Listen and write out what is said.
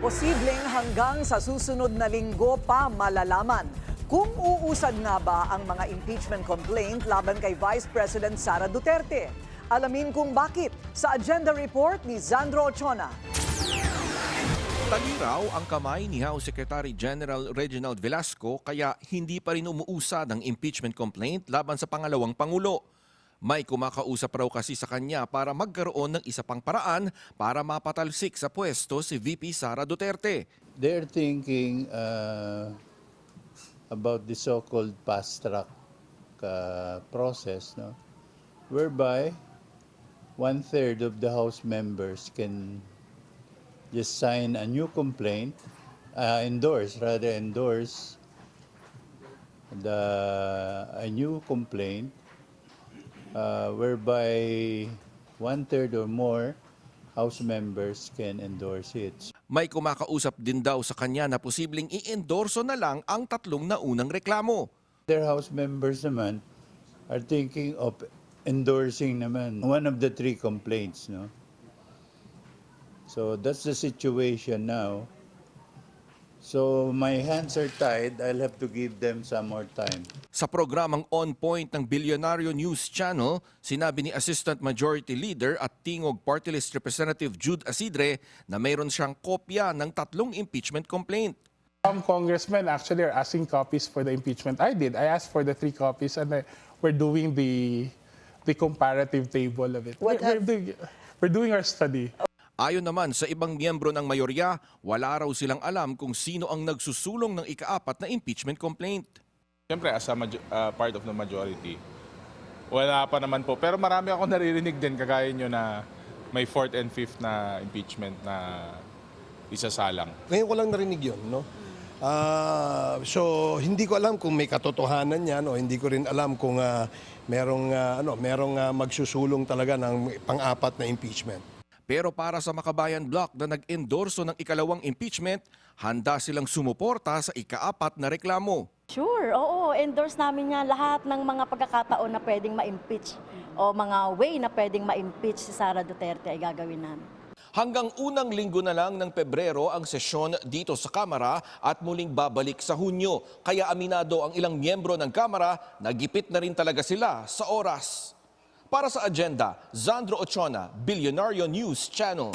Posibleng hanggang sa susunod na linggo pa malalaman kung uusad nga ba ang mga impeachment complaint laban kay Vice President Sara Duterte. Alamin kung bakit sa agenda report ni Zandro Ochona. Taliraw ang kamay ni House Secretary General Reginald Velasco kaya hindi pa rin umuusad ang impeachment complaint laban sa pangalawang Pangulo. May kumakausap raw kasi sa kanya para magkaroon ng isa pang paraan para mapatalsik sa pwesto si VP Sara Duterte. They're thinking about the so-called fast-track process, no? Whereby 1/3 of the House members can just sign a new complaint, endorse a new complaint, whereby 1/3 or more House members can endorse it. May kumakausap din daw sa kanya na posibleng i-endorso na lang ang tatlong naunang reklamo. Their House members naman are thinking of endorsing naman one of the three complaints, no? So that's the situation now. So my hands are tied. I'll have to give them some more time. Sa programang On Point ng Bilyonaryo News Channel, sinabi ni Assistant Majority Leader at Tingog Party List Representative Jude Asidre na mayroon siyang kopya ng tatlong impeachment complaint. Some congressmen actually are asking copies for the impeachment. I did. I asked for the 3 copies and we're doing the comparative table of it. We're doing our study. Ayon naman sa ibang miyembro ng mayorya, wala raw silang alam kung sino ang nagsusulong ng ika-4 na impeachment complaint. Siyempre, as a part of the majority, wala pa naman po. Pero marami ako naririnig din, kagaya nyo na may 4th and 5th na impeachment na isasalang. Ngayon ko lang narinig yun, no? So, hindi ko alam kung may katotohanan yan o hindi ko rin alam kung merong magsusulong talaga ng pang-4 na impeachment. Pero para sa Makabayan Bloc na nag-endorso ng ikalawang impeachment, handa silang sumuporta sa ika-4 na reklamo. Sure, oo. Endorse namin yan lahat ng mga pagkakataon na pwedeng ma-impeach o mga way na pwedeng ma-impeach si Sara Duterte ay gagawin namin. Hanggang unang linggo na lang ng Pebrero ang sesyon dito sa Kamara at muling babalik sa Hunyo. Kaya aminado ang ilang miyembro ng Kamara, nagipit na rin talaga sila sa oras. Para sa agenda, Zandro Ochona, Bilyonaryo News Channel.